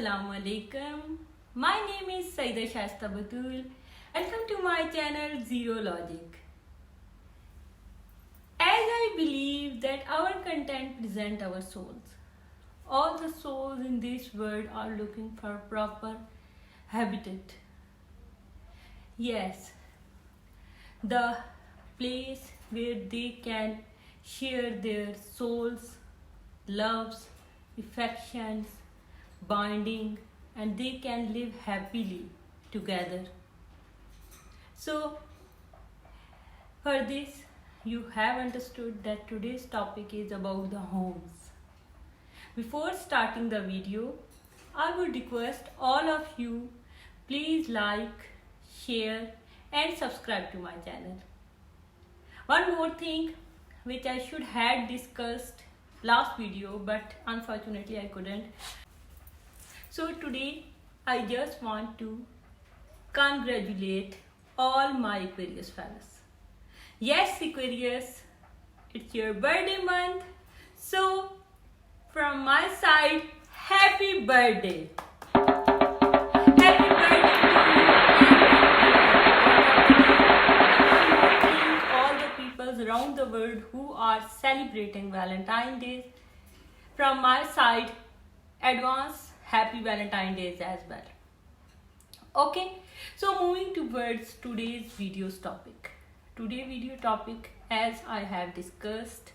Assalamu alaikum. My name is Saida Shasta Batul. Welcome to my channel Zero Logic. As I believe that our content present our souls. All the souls in this world are looking for proper habitat. Yes, the place where they can share their souls, loves, affections, bonding, and they can live happily together. So, for this, you have understood that today's topic is about the homes. Before starting the video, I would request all of you, please like, share, and subscribe to my channel. One more thing which I should have discussed last video, but unfortunately I couldn't. So today I just want to congratulate all my Aquarius fellas. Yes, Aquarius, it's your birthday month. So from my side, happy birthday. Happy birthday to all the people around the world who are celebrating Valentine's Day. From my side, advance happy Valentine's Day as well. Okay, so moving towards today's video's topic. Today's video topic, as I have discussed,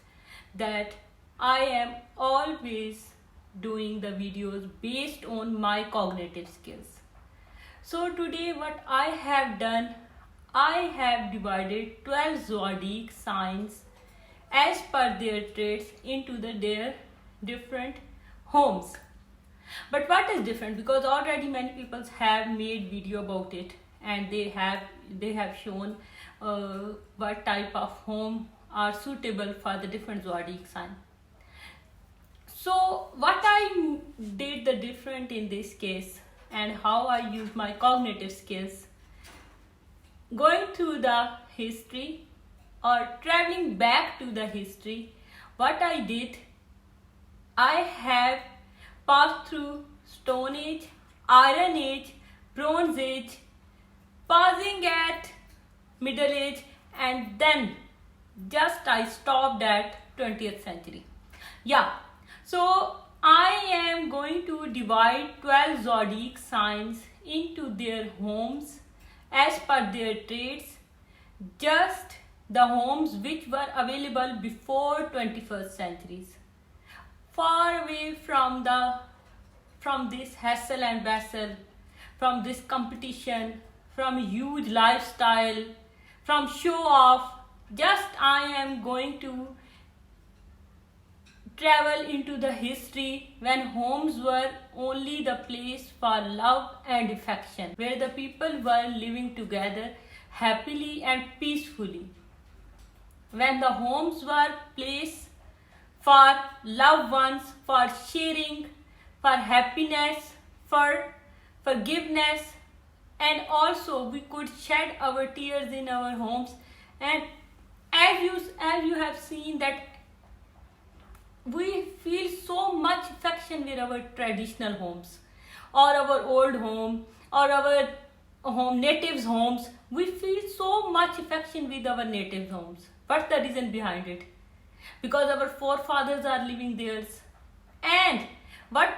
that I am always doing the videos based on my cognitive skills. So today what I have done, I have divided 12 zodiac signs as per their traits into their different homes. But what is different, because already many people have made video about it and they have shown what type of home are suitable for the different zodiac sign. So what I did the different in this case and how I use my cognitive skills, going through the history or traveling back to the history, what I did, I have passed through Stone Age, Iron Age, Bronze Age, pausing at Middle Age, and then just I stopped at 20th century. Yeah, so I am going to divide 12 zodiac signs into their homes as per their traits, just the homes which were available before 21st centuries. Far away from this hassle and bustle, from this competition, from huge lifestyle, from show off, just I am going to travel into the history when homes were only the place for love and affection, where the people were living together happily and peacefully. When the homes were placed for loved ones, for sharing, for happiness, for forgiveness, and also we could shed our tears in our homes. And as you have seen that we feel so much affection with our traditional homes or our old home or our home natives homes. We feel so much affection with our native homes. What's the reason behind it? Because our forefathers are living there, and what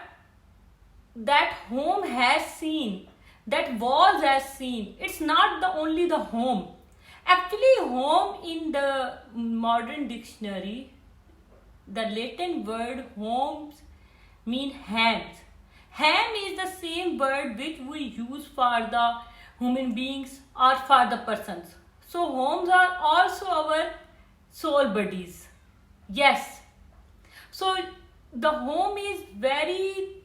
that home has seen, that walls has seen, it's not only the home. Actually, home in the modern dictionary, the Latin word homes mean hams. Ham is the same word which we use for the human beings or for the persons. So homes are also our soul buddies. Yes. So the home is very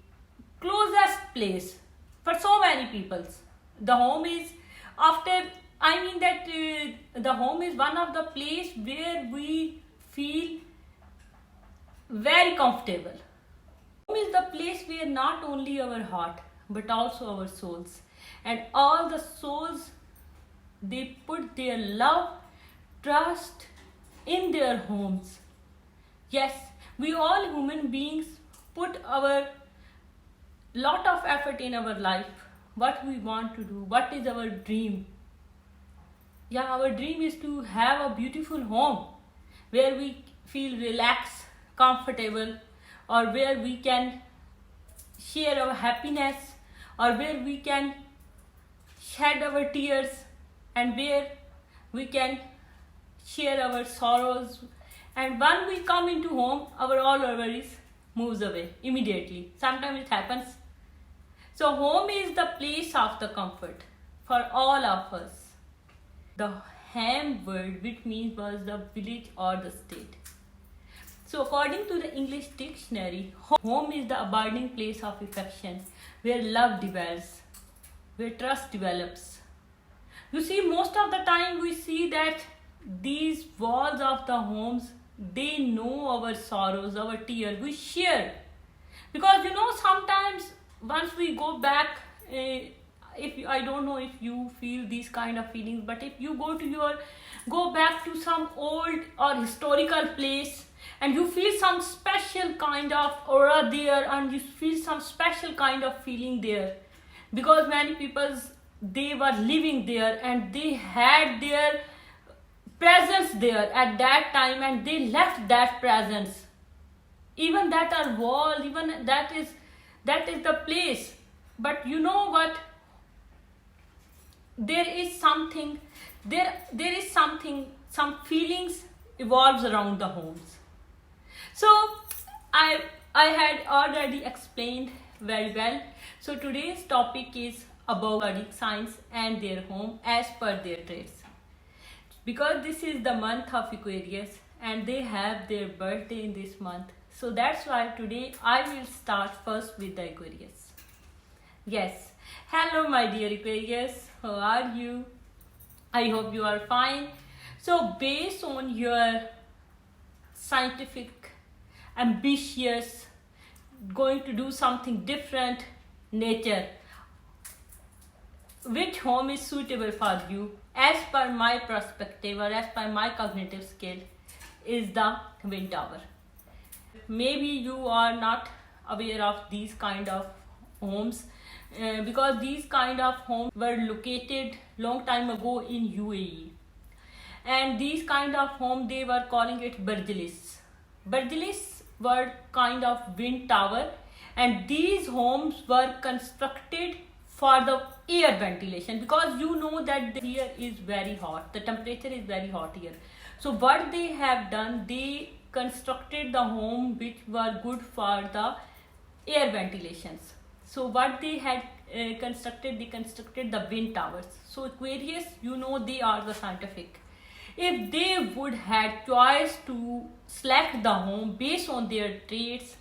closest place for so many peoples. The home is the home is one of the place where we feel very comfortable. Home is the place where not only our heart but also our souls, and all the souls, they put their love, trust in their homes. Yes, we all human beings put our lot of effort in our life, what we want to do, what is our dream. Yeah, our dream is to have a beautiful home where we feel relaxed, comfortable, or where we can share our happiness, or where we can shed our tears, and where we can share our sorrows. And when we come into home, our all worries moves away immediately. Sometimes it happens. So home is the place of the comfort for all of us. The Ham word, which means was the village or the state. So according to the English dictionary, home is the abiding place of affection, where love develops, where trust develops. You see, most of the time we see that these walls of the homes, they know our sorrows, our tears, we share. Because sometimes once we go back, I don't know if you feel these kind of feelings, but if you go back to some old or historical place, and you feel some special kind of aura there, and you feel some special kind of feeling there, because many people, they were living there and they had their presence there at that time, and they left that presence. Even that are wall, even that is the place. But you know what? There is something, some feelings evolves around the homes. So I had already explained very well. So today's topic is about zodiac signs and their home as per their traits. Because this is the month of Aquarius and they have their birthday in this month. So that's why today I will start first with the Aquarius. Yes, hello my dear Aquarius, how are you? I hope you are fine. So based on your scientific, ambitious, going to do something different nature, which home is suitable for you as per my perspective or as per my cognitive skill is the Windtower. Maybe you are not aware of these kind of homes because these kind of homes were located long time ago in UAE, and these kind of home they were calling it Burjilis. Burjilis were kind of wind tower, and these homes were constructed for the air ventilation, because you know that the air is very hot, the temperature is very hot here. So what they have done, they constructed the home which were good for the air ventilations. So what they had constructed, they constructed the wind towers. So Aquarius, they are the scientific. If they would had choice to select the home based on their traits,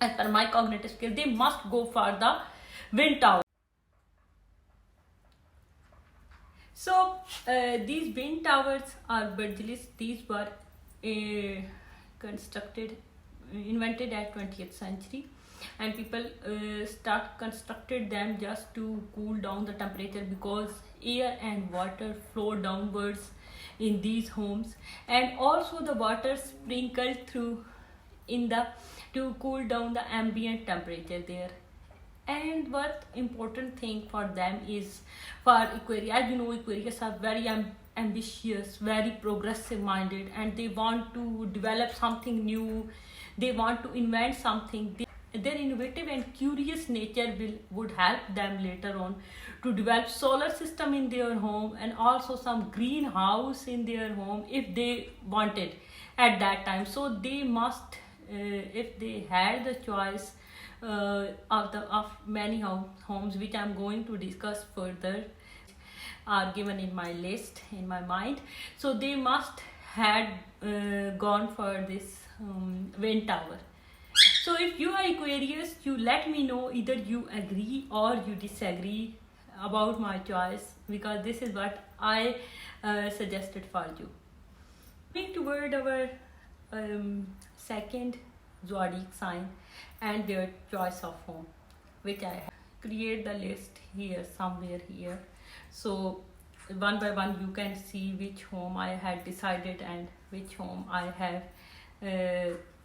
as per my cognitive skill, they must go for the wind tower. So these wind towers are Burjilis. These were invented at 20th century, and people constructed them just to cool down the temperature, because air and water flow downwards in these homes, and also the water sprinkled through to cool down the ambient temperature there. And what important thing for them is, for Aquarius, as you know, Aquarius are very ambitious, very progressive minded, and they want to develop something new, they want to invent something. Their innovative and curious nature would help them later on to develop solar system in their home, and also some greenhouse in their home if they wanted at that time. So they must, if they had the choice of many homes which I'm going to discuss further, are given in my list in my mind. So they must had gone for this wind tower. So if you are Aquarius, you let me know either you agree or you disagree about my choice, because this is what I suggested for you. Moving toward our second zodiac sign and their choice of home, which I have create the list here, somewhere here. So one by one you can see which home I had decided and which home I have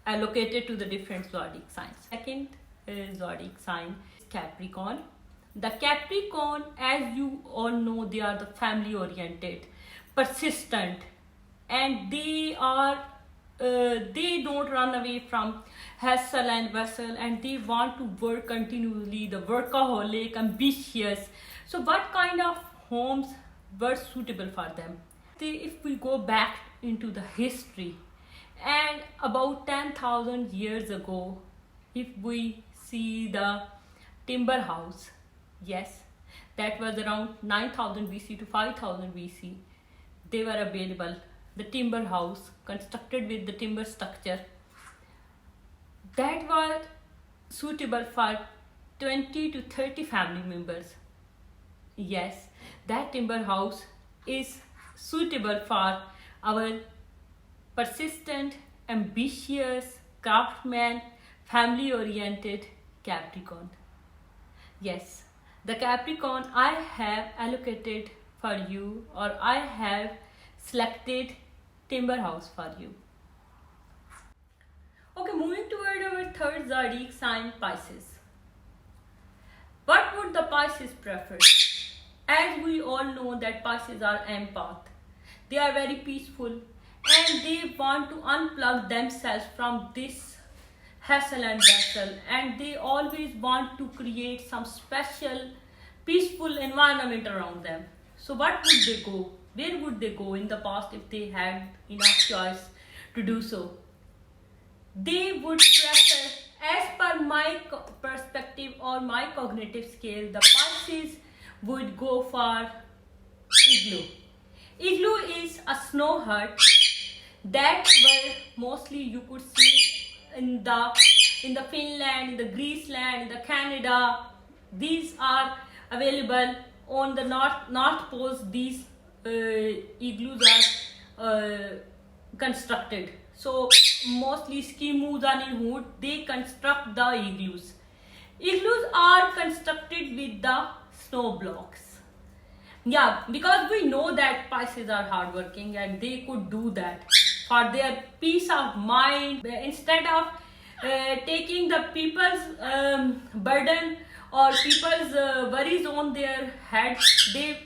allocated to the different zodiac signs. Second zodiac sign is Capricorn. The Capricorn, as you all know, they are the family oriented, persistent, and they don't run away from hustle and bustle, and they want to work continuously, the workaholic, ambitious. So what kind of homes were suitable for them? If we go back into the history, and about 10,000 years ago, if we see the timber house, yes, that was around 9000 BC to 5000 BC, they were available. The timber house constructed with the timber structure that was suitable for 20 to 30 family members. Yes, that timber house is suitable for our persistent, ambitious, craftsman, family oriented Capricorn. Yes, the Capricorn I have allocated for you, or I have selected timber house for you. Okay, moving toward our third zodiac sign, Pisces. What would the Pisces prefer? As we all know that Pisces are empath. They are very peaceful and they want to unplug themselves from this hustle and bustle, and they always want to create some special peaceful environment around them. So what would they go? Where would they go in the past if they had enough choice to do so? They would prefer, as per my perspective or my cognitive scale, the Pisces would go for igloo. Igloo is a snow hut that where mostly you could see in the Finland, in the Greeceland, in the Canada. These are available on the north pole. These igloos are constructed. So mostly Eskimos are in wood. They construct the igloos. Igloos are constructed with the snow blocks. Yeah, because we know that Pisces are hardworking and they could do that for their peace of mind. Instead of taking the people's burden or people's worries on their heads, they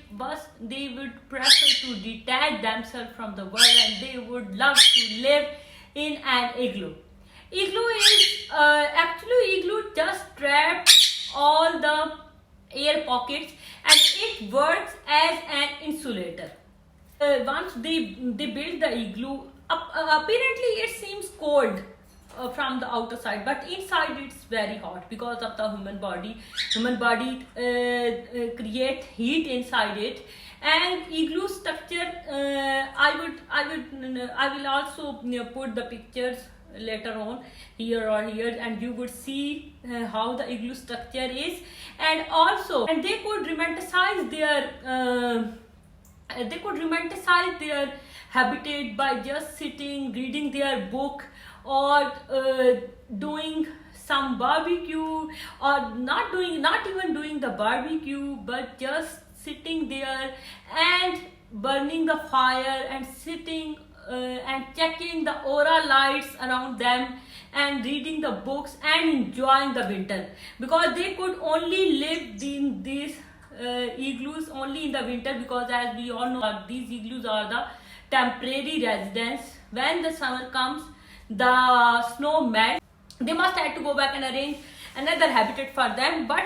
would prefer to detach themselves from the world, and they would love to live in an igloo. Igloo is igloo just traps all the air pockets and it works as an insulator. Once they build the igloo, apparently it seems cold from the outer side, but inside it's very hot because of the human body create heat inside it. And igloo structure, I will also put the pictures later on here, and you would see how the igloo structure is. And also, and they could romanticize their habitat by just sitting reading their book, or doing some barbecue, or not even doing the barbecue, but just sitting there and burning the fire and sitting and checking the aura lights around them and reading the books and enjoying the winter, because they could only live in these igloos only in the winter, because as we all know, these igloos are the temporary residence. When the summer comes, the snow melts, they must have to go back and arrange another habitat for them. But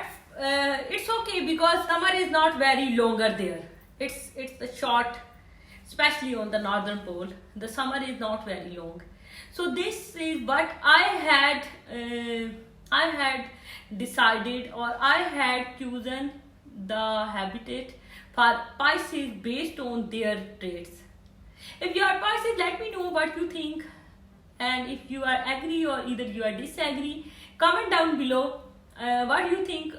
it's okay, because summer is not very longer there. It's a short, especially on the northern pole, the summer is not very long. So this is what I had decided, or I had chosen the habitat for Pisces based on their traits. If you are Pisces, let me know what you think, and if you are agree or either you are disagree, comment down below what you think,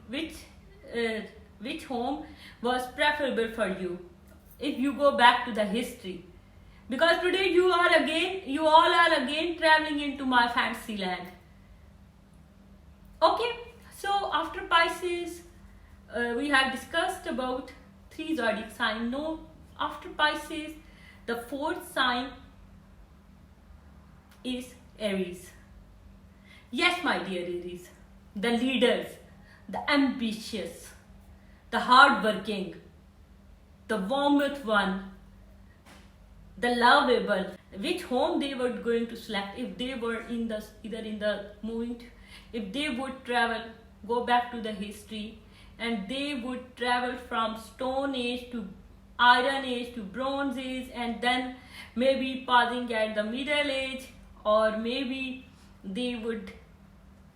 which home was preferable for you if you go back to the history. Because today you all are again traveling into my fantasy land. Okay, so after Pisces, we have discussed about 3 zodiac signs. Now after Pisces, the 4th sign is Aries. Yes, my dear Aries, the leaders, the ambitious, the hardworking, the warmth one, the lovable, which home they were going to select if they were in the either in the moving, if they would travel, go back to the history, and they would travel from Stone Age to Iron Age to Bronze Age, and then maybe pausing at the Middle Age, or maybe they would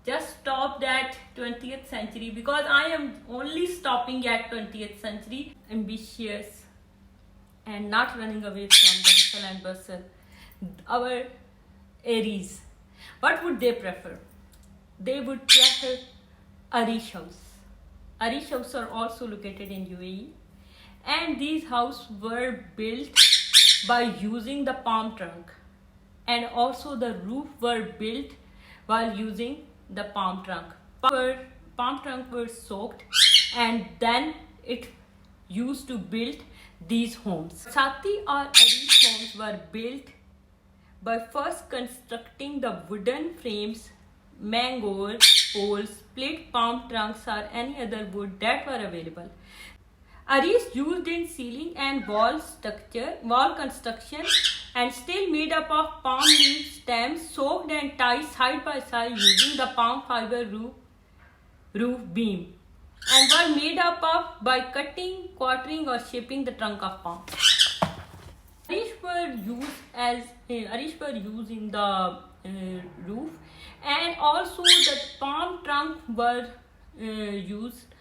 just stopped at 20th century, because I am only stopping at 20th century. Ambitious and not running away from the hustle and bustle. Our Aries, what would they prefer? They would prefer Aries house. Aries houses are also located in UAE, and these houses were built by using the palm trunk, and also the roof were built while using the palm trunk. Palm trunk were soaked, and then it used to build these homes. Sati or Aries homes were built by first constructing the wooden frames, mango poles, split palm trunks, or any other wood that were available. Aries used in ceiling and wall construction, and still made up of palm leaf stems soaked and tied side by side using the palm fiber roof beam, and were made up of by cutting, quartering, or shaping the trunk of palm. Aries were used in the roof, and also the palm trunk were used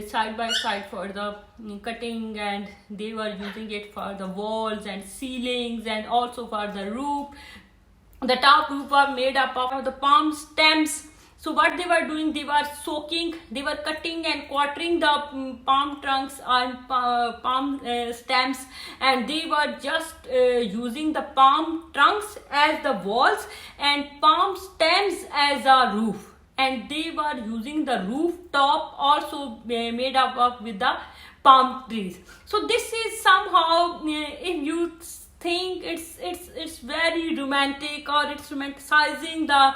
side by side for the cutting, and they were using it for the walls and ceilings, and also for the roof. The top roof was made up of the palm stems. So what they were doing, they were soaking, they were cutting and quartering the palm trunks and palm stems, and they were just using the palm trunks as the walls and palm stems as a roof. And they were using the rooftop also made up of with the palm trees. So this is somehow, if you think it's very romantic, or it's romanticizing the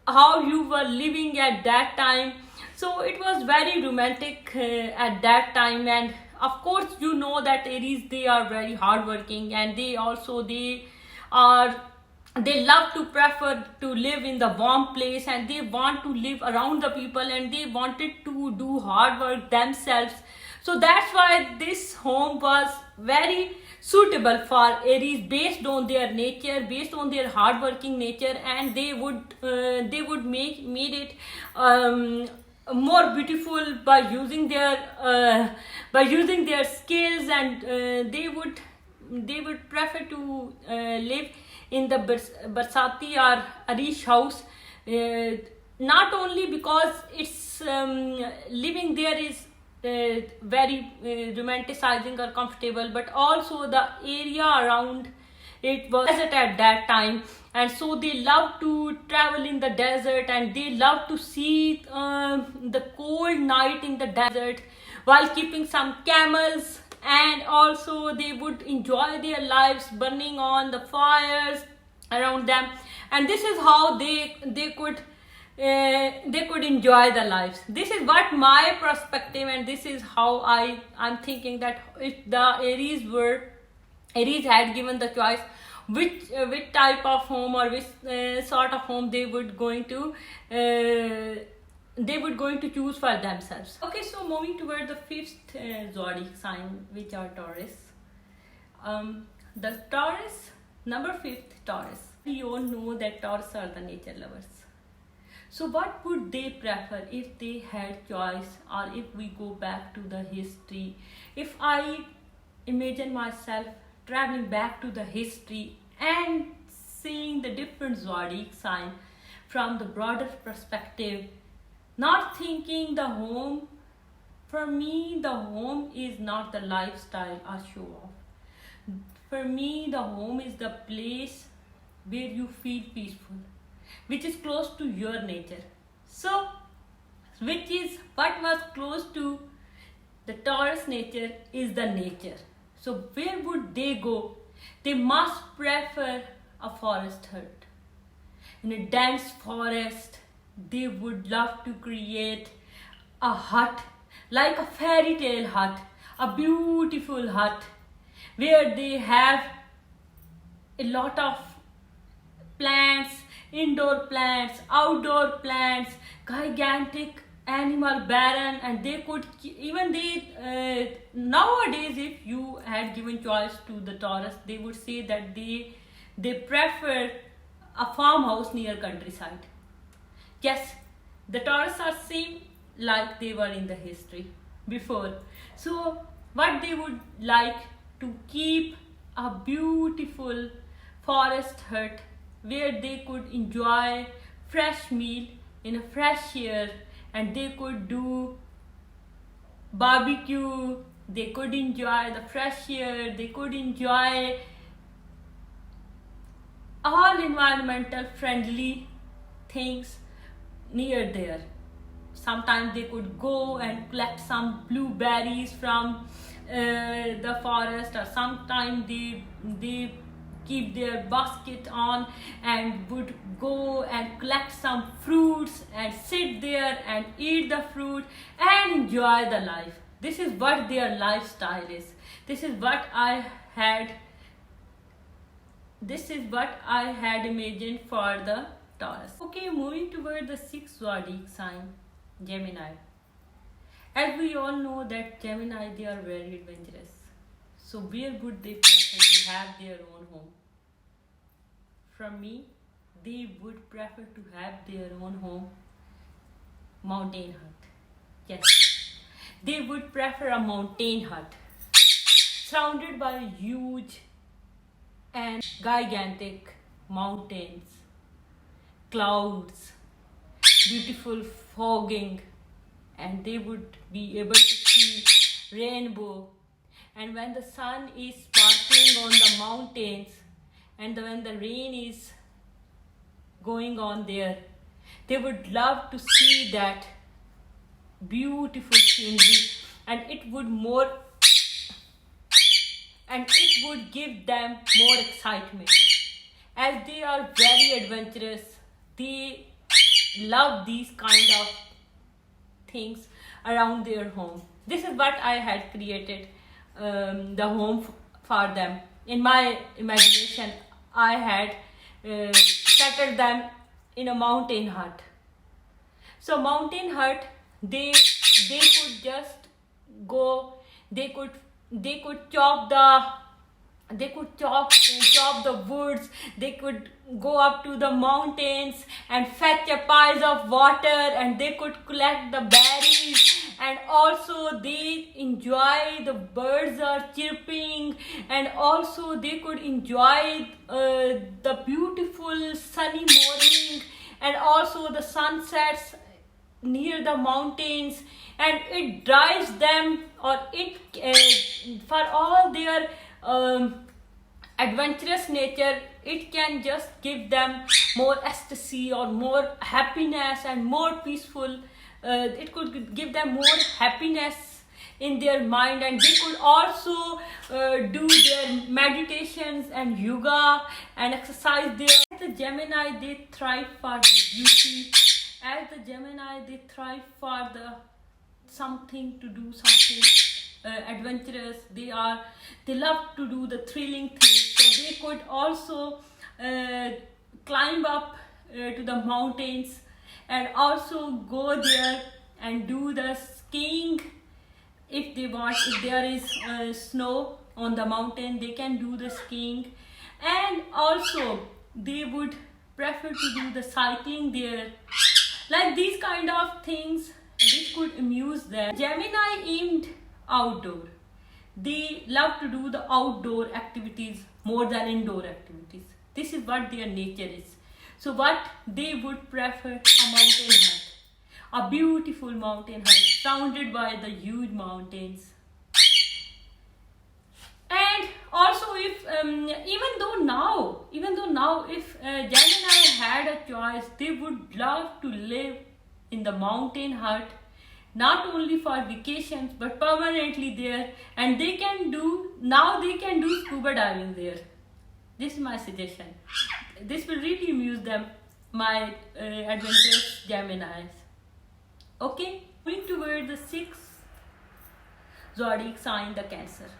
how you were living at that time. So it was very romantic at that time. And of course, you know that Aries, they are very hardworking, and they love to prefer to live in the warm place, and they want to live around the people, and they wanted to do hard work themselves. So that's why this home was very suitable for Aries, based on their nature, based on their hardworking nature, and they would made it more beautiful by using their skills, and they would prefer to live in the Barsati or Aries house, not only because it's living there is very romanticizing or comfortable, but also the area around it was desert at that time, and so they love to travel in the desert, and they love to see the cold night in the desert while keeping some camels, and also they would enjoy their lives burning on the fires around them. And this is how they could enjoy the lives. This is what my perspective, and this is how I'm thinking, that if the Aries had given the choice which type of home, or which sort of home they would going to choose for themselves. Okay, so moving toward the fifth zodiac sign, which are Taurus. The Taurus, number 5, Taurus. We all know that Taurus are the nature lovers. So what would they prefer if they had choice, or if we go back to the history? If I imagine myself traveling back to the history and seeing the different zodiac sign from the broader perspective, not thinking the home, for me the home is not the lifestyle or show off. For me the home is the place where you feel peaceful, which is close to your nature. So which is what was close to the Taurus nature is the nature. So where would they go? They must prefer a forest hut. in a dense forest. They would love to create a hut, like a fairy tale hut, a beautiful hut, where they have a lot of plants, indoor plants, outdoor plants, gigantic animal barren, and they could even nowadays, if you had given choice to the Taurus, they would say that they prefer a farmhouse near countryside. Yes, the Taurus are same like they were in the history before. So what they would like to keep a beautiful forest hut where they could enjoy fresh meal in a fresh air, and they could do barbecue, they could enjoy the fresh air, they could enjoy all environmental friendly things near there. Sometimes they could go and collect some blueberries from the forest, or sometimes they keep their basket on and would go and collect some fruits and sit there and eat the fruit and enjoy the life. This is what their lifestyle is. This is what I had imagined for the Taurus. Okay, moving toward the sixth zodiac sign, Gemini. As we all know that Gemini, they are very adventurous. So where would they prefer to have their own home? From me, they would prefer to have their own home, mountain hut. Yes, they would prefer a mountain hut surrounded by huge and gigantic mountains, clouds, beautiful fogging, and they would be able to see rainbow. And when the sun is sparkling on the mountains, and when the rain is going on there, they would love to see that beautiful scenery, and it would give them more excitement. As they are very adventurous, they love these kind of things around their home. This is what I had created the home for them. In my imagination, I had settled them in a mountain hut. So mountain hut, they could just go. They could chop the woods. They could go up to the mountains and fetch a piles of water, and they could collect the berries, and also they enjoy the birds are chirping, and also they could enjoy the beautiful sunny morning, and also the sunsets near the mountains, and it drives them, or it for all their adventurous nature, it can just give them more ecstasy or more happiness and more peaceful. It could give them more happiness in their mind, and they could also do their meditations and yoga and exercise there. As the Gemini, they thrive for the beauty. As the Gemini, they thrive for the something adventurous. They love to do the thrilling things. So they could also climb up to the mountains, and also go there and do the skiing if they want. If there is snow on the mountain, they can do the skiing, and also they would prefer to do the cycling there. Like these kind of things which could amuse them. Gemini aimed outdoor. They love to do the outdoor activities more than indoor activities. This is what their nature is. So what they would prefer, a mountain hut, a beautiful mountain hut surrounded by the huge mountains. And also, if even though now, if Gemini had a choice, they would love to live in the mountain hut, not only for vacations but permanently there, and they can do scuba diving there. This is my suggestion. This will really amuse them. my adventurous Geminis. Okay, moving toward the sixth zodiac sign, the Cancer.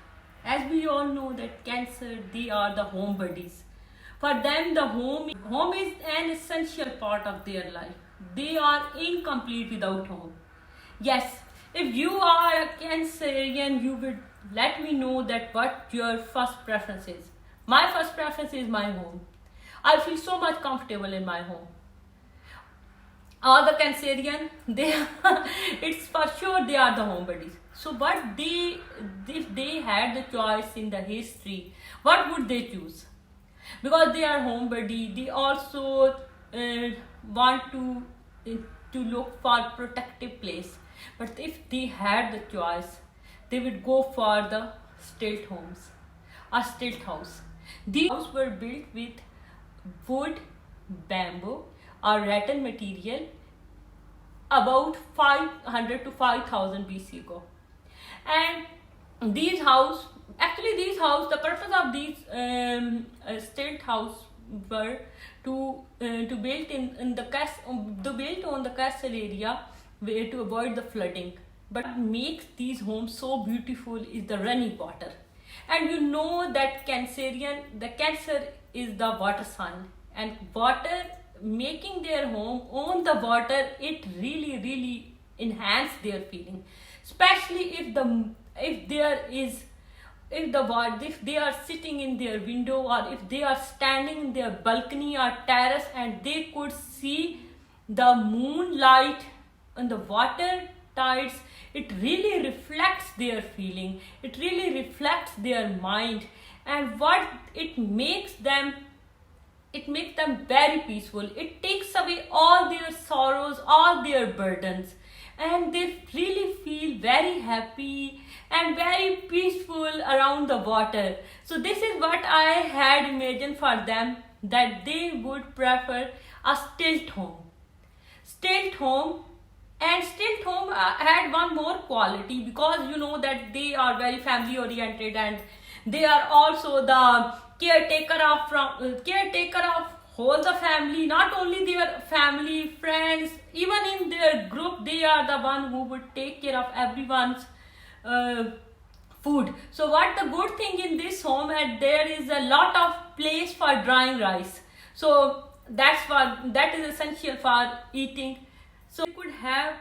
As we all know that Cancer, they are the home buddies. For them, the home is an essential part of their life. They are incomplete without home. Yes, if you are a Cancerian, you would let me know that what your first preference is. My first preference is my home. I feel so much comfortable in my home. All the Cancerian, they it's for sure they are the home buddies. So what they, if they had the choice in the history, what would they choose? Because they are home buddy, they also want to look for protective place. But if they had the choice, they would go for the stilt homes, a stilt house. These houses were built with wood, bamboo or rattan material about 500 to 5000 BC ago. And these house, the purpose of these stilt house were to build in the built on the castle area where to avoid the flooding. But what makes these homes so beautiful is the running water. And you know that the Cancer is the water sign, and water, making their home on the water, it really enhance their feeling, especially if they are sitting in their window, or if they are standing in their balcony or terrace and they could see the moonlight and the water tides. It really reflects their feeling, it really reflects their mind, and what it makes them very peaceful. It takes away all their sorrows, all their burdens, and they really feel very happy and very peaceful around the water. So this is what I had imagined for them, that they would prefer a stilt home. And stilt home had one more quality, because you know that they are very family oriented, and they are also the caretaker of whole the family, not only their family, friends, even in their group, they are the one who would take care of everyone's food. So what the good thing in this home, and there is a lot of place for drying rice. So that is essential for eating. So they could have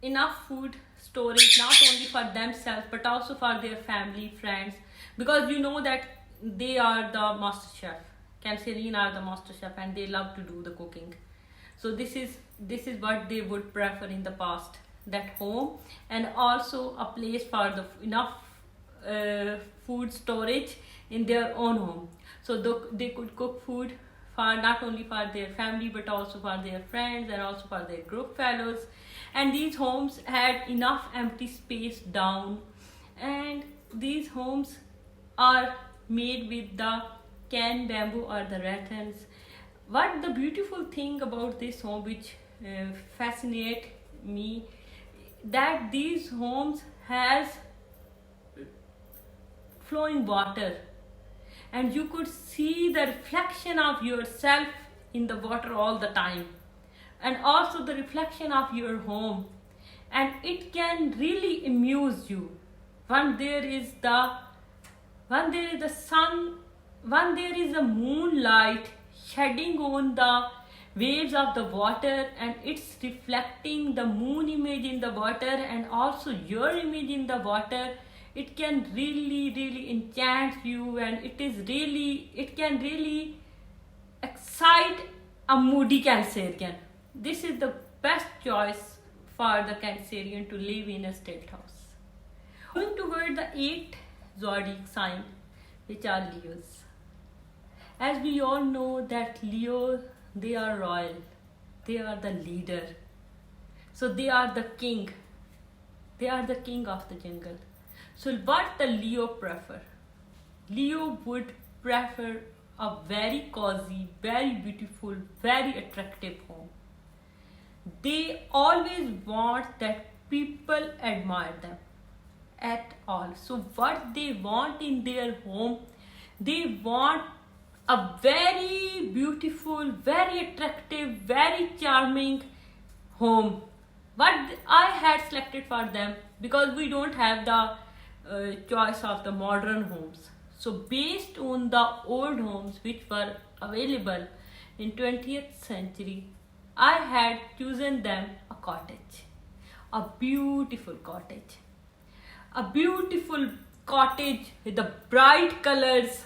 enough food storage, not only for themselves but also for their family, friends, because you know that they are the master chef. Cancerian are the master chef, and they love to do the cooking. So this is what they would prefer in the past, that home, and also a place for the enough food storage in their own home. So they could cook food for not only for their family but also for their friends and also for their group fellows. And these homes had enough empty space down, and these homes are made with the can bamboo or the rattans. What the beautiful thing about this home, which fascinate me, that these homes has flowing water, and you could see the reflection of yourself in the water all the time, and also the reflection of your home, and it can really amuse you when there is the sun, when there is a moonlight shedding on the waves of the water, and it's reflecting the moon image in the water and also your image in the water. It can really enchant you, and it can really excite a moody Cancerian. This is the best choice for the Cancerian to live in a state house. Moving toward the eighth zodiac sign, which are Leos. As we all know that Leo, they are royal, they are the leader, so they are the king of the jungle. So what the Leo prefer? Leo would prefer a very cozy, very beautiful, very attractive home. They always want that people admire them at all. So what they want in their home, they want a very beautiful, very attractive, very charming home. What I had selected for them, because we don't have the choice of the modern homes. So based on the old homes which were available in 20th century, I had chosen them a cottage, a beautiful cottage. A beautiful cottage with the bright colors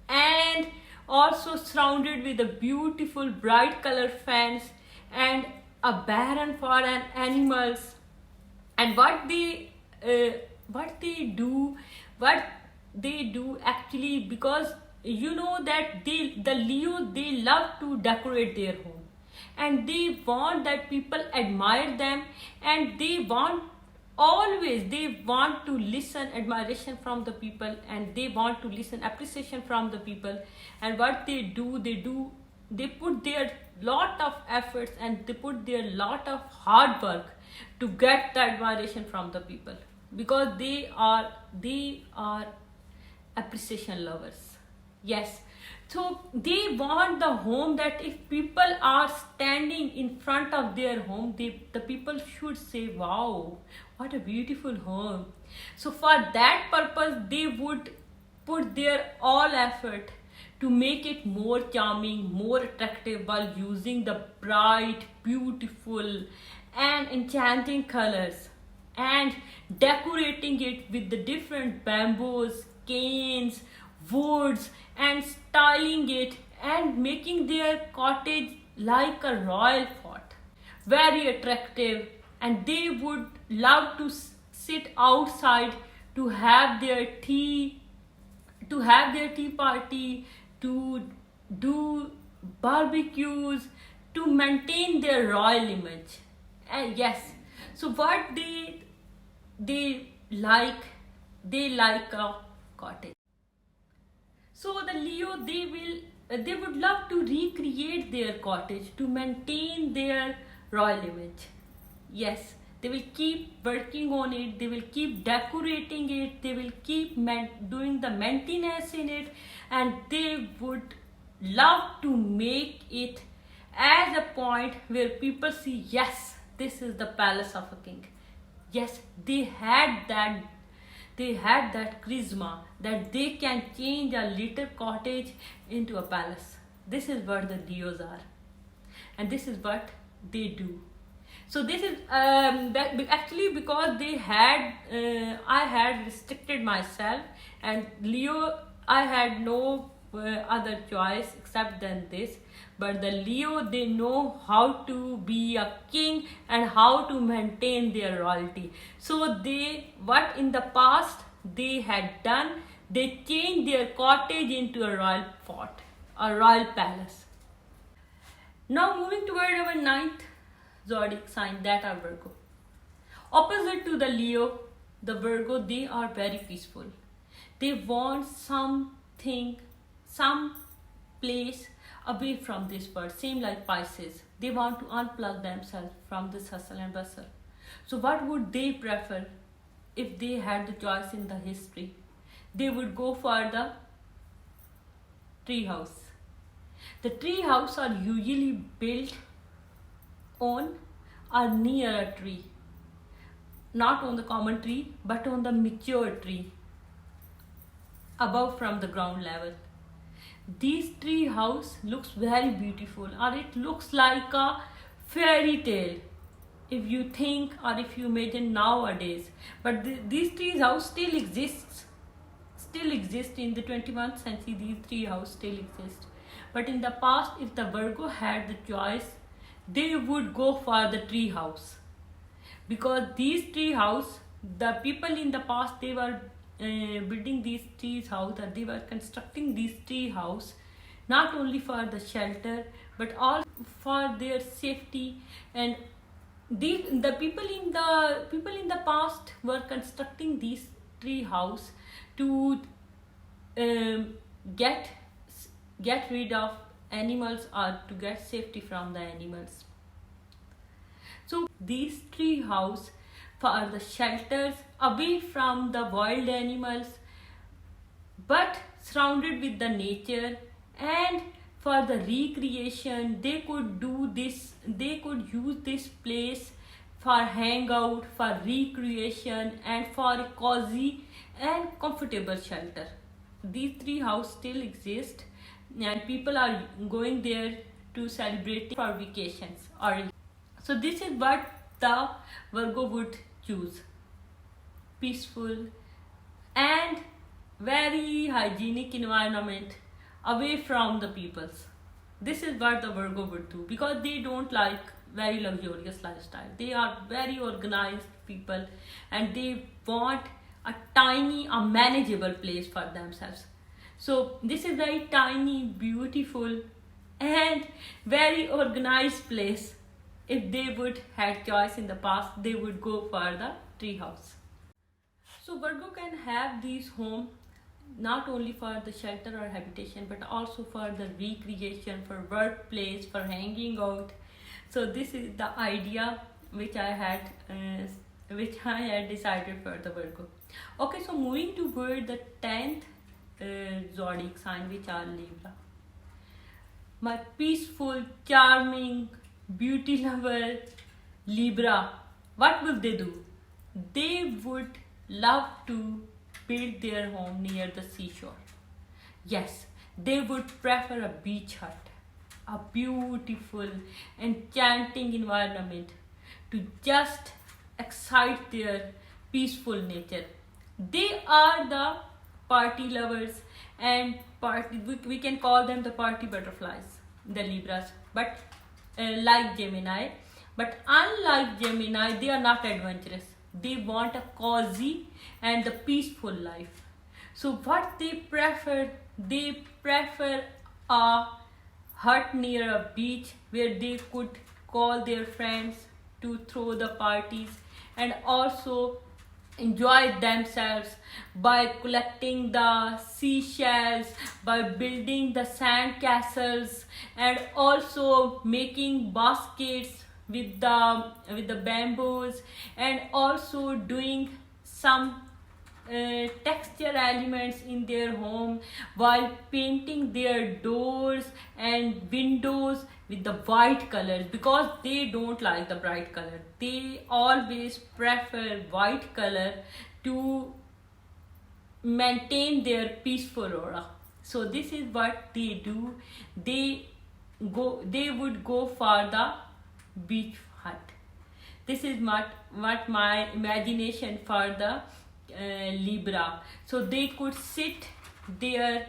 and also surrounded with the beautiful bright color fence and a barn for an animals. And what they do actually, because you know that the Leo, they love to decorate their home, and they want that people admire them, and they want to listen admiration from the people, and they want to listen appreciation from the people. And what they put their lot of efforts, and they put their lot of hard work to get the admiration from the people, because they are appreciation lovers. Yes, so they want the home that if people are standing in front of their home, the people should say, wow, what a beautiful home. So for that purpose, they would put their all effort to make it more charming, more attractive, while using the bright, beautiful and enchanting colors, and decorating it with the different bamboos, canes, woods, and styling it and making their cottage like a royal fort, very attractive. And they would love to sit outside to have their tea party, to do barbecues, to maintain their royal image. And yes, so what they like a cottage. So the Leo, they would love to recreate their cottage to maintain their royal image. Yes, they will keep working on it, they will keep decorating it, they will keep doing the maintenance in it, and they would love to make it as a point where people see, yes, this is the palace of a king. Yes, they had that charisma that they can change a little cottage into a palace. This is what the Leos are, and this is what they do. So this is actually because they had I had restricted myself, and Leo, I had no other choice except than this. But the Leo, they know how to be a king and how to maintain their royalty. So what in the past they had done, they changed their cottage into a royal fort, a royal palace. Now moving toward our ninth zodiac sign, that are Virgo. Opposite to the Leo, the Virgo, they are very peaceful. They want something, some place away from this world, same like Pisces. They want to unplug themselves from this hustle and bustle. So what would they prefer if they had the choice in the history? They would go for the tree house. The tree house are usually built on or near a tree, not on the common tree, but on the mature tree, above from the ground level. This tree house looks very beautiful, or it looks like a fairy tale if you think or if you imagine nowadays. But these tree house still exist in the 21st century. These tree house still exist. But in the past, if the Virgo had the choice, they would go for the tree house, because these tree house, the people in the past, they were building these tree house, or they were constructing these tree house not only for the shelter but also for their safety. And the people in the past were constructing these tree house to get rid of animals, or to get safety from the animals. So these tree house for the shelters away from the wild animals, but surrounded with the nature And for the recreation, they could do this, they could use this place for hangout, for recreation, and for a cozy and comfortable shelter. These three houses still exist, and people are going there to celebrate for vacations. Or so this is what the Virgo would choose: peaceful and very hygienic environment away from the peoples. This is what the Virgo would do, because they don't like very luxurious lifestyle. They are very organized people, and they want a tiny, a manageable place for themselves. So this is very tiny, beautiful, and very organized place. If they would had choice in the past, they would go for the tree house. So Virgo can have these home not only for the shelter or habitation, but also for the recreation, for workplace, for hanging out. So this is the idea which I had decided for the Virgo. Okay, so moving toward the 10th zodiac sign, which are Libra. My peaceful, charming, beauty lover Libra. What will they do? They would love to build their home near the seashore. Yes, they would prefer a beach hut, a beautiful, enchanting environment to just excite their peaceful nature. They are the party lovers, and we can call them the party butterflies, the Libras, but like Gemini. But unlike Gemini, they are not adventurous. They want a cozy and the peaceful life. So what they prefer a hut near a beach where they could call their friends to throw the parties, and also enjoy themselves by collecting the seashells, by building the sand castles, and also making baskets with the bamboos, and also doing some texture elements in their home, while painting their doors and windows with the white colors, because they don't like the bright color. They always prefer white color to maintain their peaceful aura. So this is what they do. They would go for the beach hut. This is what my imagination for the Libra. So they could sit there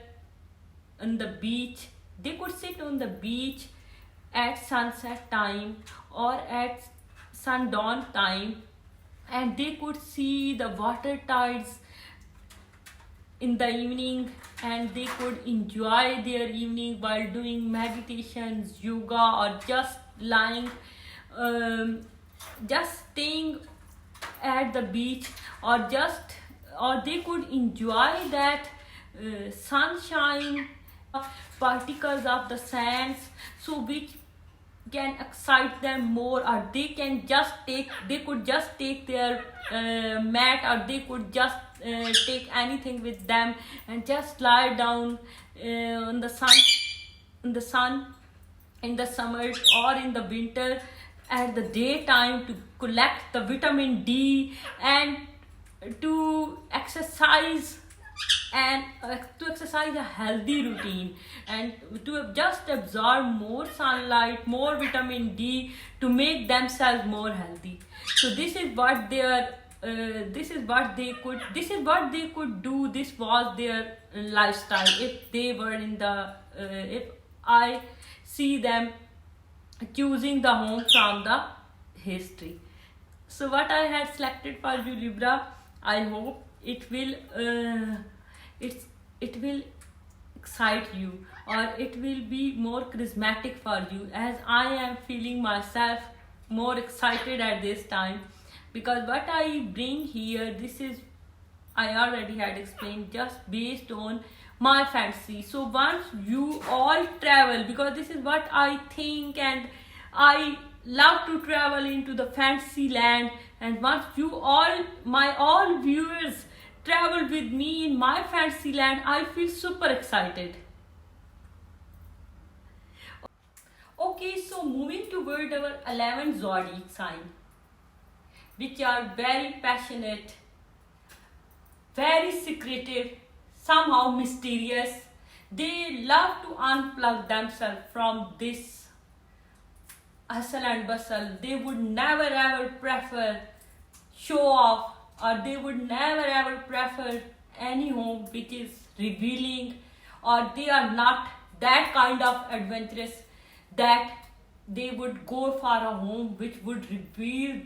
on the beach. They could sit on the beach at sunset time or at sundown time, and they could see the water tides in the evening, and they could enjoy their evening while doing meditations, yoga, or just lying, just staying at the beach, or they could enjoy that sunshine, particles of the sands, so which can excite them more. Or they could just take their mat, or they could just take anything with them and just lie down in the sun in the summer or in the winter at the daytime, to collect the vitamin D and to exercise, and to exercise a healthy routine, and to just absorb more sunlight, more vitamin D, to make themselves more healthy. So this is what they could do. This was their lifestyle if they were in the if I see them choosing the home from the history. So what I had selected for you, Libra, I hope it will excite you, or it will be more charismatic for you, as I am feeling myself more excited at this time, because what I bring here, this is, I already had explained, just based on my fantasy. So once you all travel, because this is what I think, and I love to travel into the fantasy land, and once you all, my all viewers, travel with me in my fantasy land, I feel super excited. Okay, so moving toward our 11th zodiac sign, which are very passionate, very secretive, somehow mysterious. They love to unplug themselves from this hustle and bustle. They would never ever prefer show off, or they would never ever prefer any home which is revealing, or they are not that kind of adventurous that they would go for a home which would reveal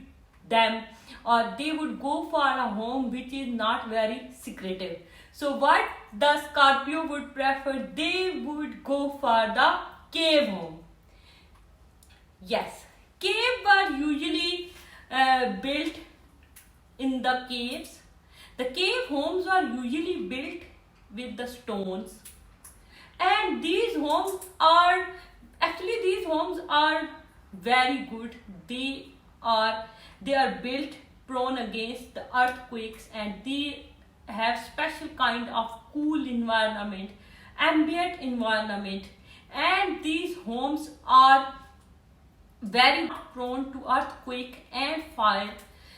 them, or they would go for a home which is not very secretive. So what the Scorpio would prefer, they would go for the cave home. Yes, caves were usually built in the caves. The cave homes are usually built with the stones, and these homes are very good. They are built prone against the earthquakes, and they have special kind of cool environment, ambient environment, and these homes are very prone to earthquake and fire.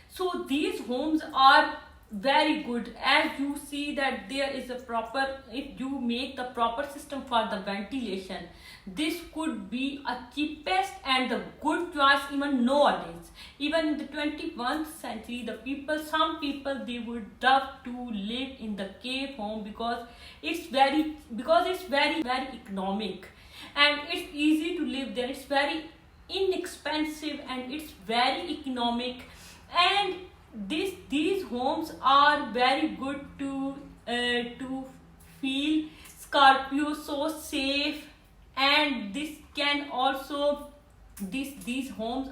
So these homes are very good, as you see that there is a proper, if you make the proper system for the ventilation, this could be a cheapest and the good choice even nowadays. Even in the 21st century, some people they would love to live in the cave home because it's very very economic, and it's easy to live there. It's very inexpensive and it's very economic, and these homes are very good to feel Scorpio so safe. And this can also these homes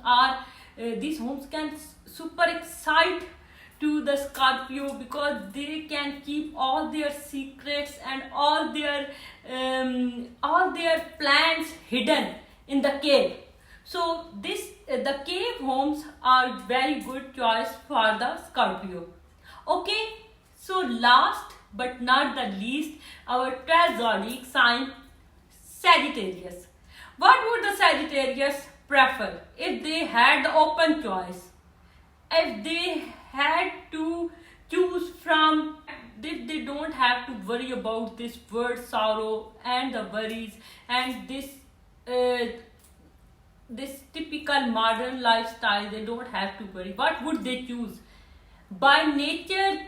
can super excite to the Scorpio, because they can keep all their secrets and all their plans hidden in the cave. So the cave homes are very good choice for the Scorpio. Okay, so last but not the least, our 12th zodiac sign, Sagittarius. What would the Sagittarius prefer if they had the open choice? If they had to choose from, if they don't have to worry about this word sorrow and the worries and this typical modern lifestyle, they don't have to worry. What would they choose? By nature,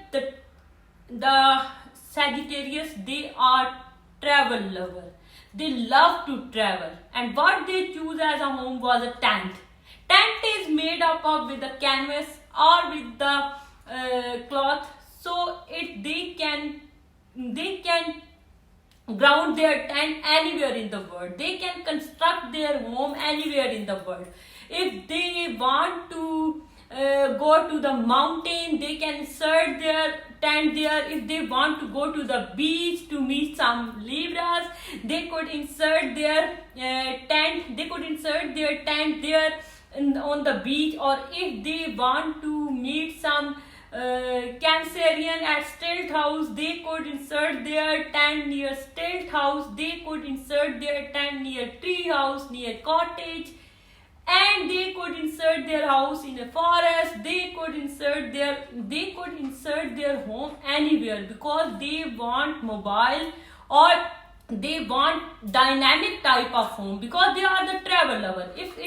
the Sagittarius, they are travel lover. They love to travel, and what they choose as a home was a tent. Tent is made up of with the canvas or with the cloth, so they can ground their tent anywhere in the world. They can construct their home anywhere in the world. If they want to go to the mountain, they can insert their tent there. If they want to go to the beach to meet some Libras, they could insert their tent. They could insert their tent there on the beach. Or if they want to meet some Cancerian at Stilt House, they could insert their tent near Stilt House. They could insert their tent near Tree House, near Cottage, and they could insert their house in a forest. They could insert their home anywhere, because they want mobile or they want dynamic type of home, because they are the travel lover. If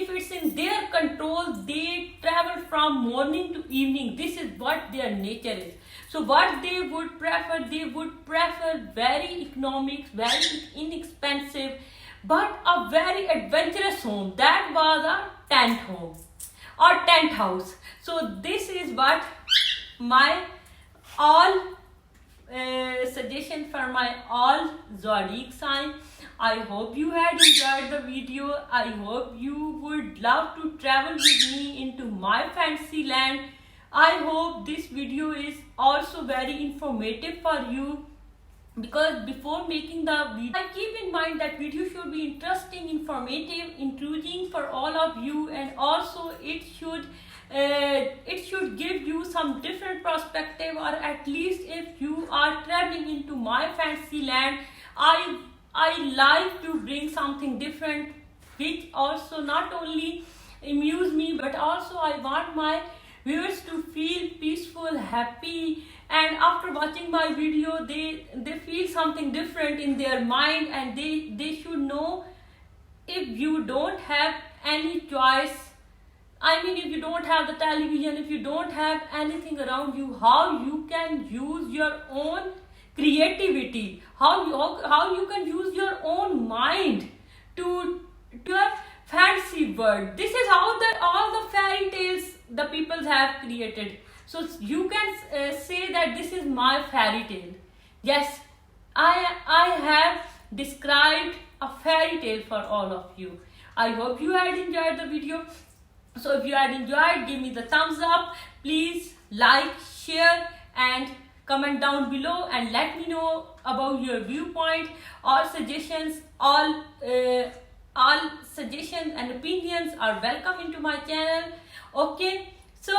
it's in their control, they travel from morning to evening. This is what their nature is. So what they would prefer very economic, very inexpensive, but a very adventurous home. That was a tent home or tent house. So this is what my all suggestion for my all zodiac sign. I hope you had enjoyed the video. I hope you would love to travel with me into my fantasy land. I hope this video is also very informative for you, because before making the video, I keep in mind that video should be interesting, informative, intriguing for all of you, and also it should give you some different perspective, or at least if you are traveling into my fantasy land, I like to bring something different, which also not only amuse me, but also I want my viewers to feel peaceful, happy, and after watching my video they feel something different in their mind, and they should know, if you don't have any choice, I mean, if you don't have the television, if you don't have anything around you, how you can use your own creativity, how you can use your own mind to a fancy world. This is how all the fairy tales the people have created. So you can say that this is my fairy tale. Yes, I have described a fairy tale for all of you. I hope you had enjoyed the video. So if you had enjoyed, give me the thumbs up. Please like, share, and comment down below, and let me know about your viewpoint or suggestions. All suggestions and opinions are welcome into my channel. Okay, so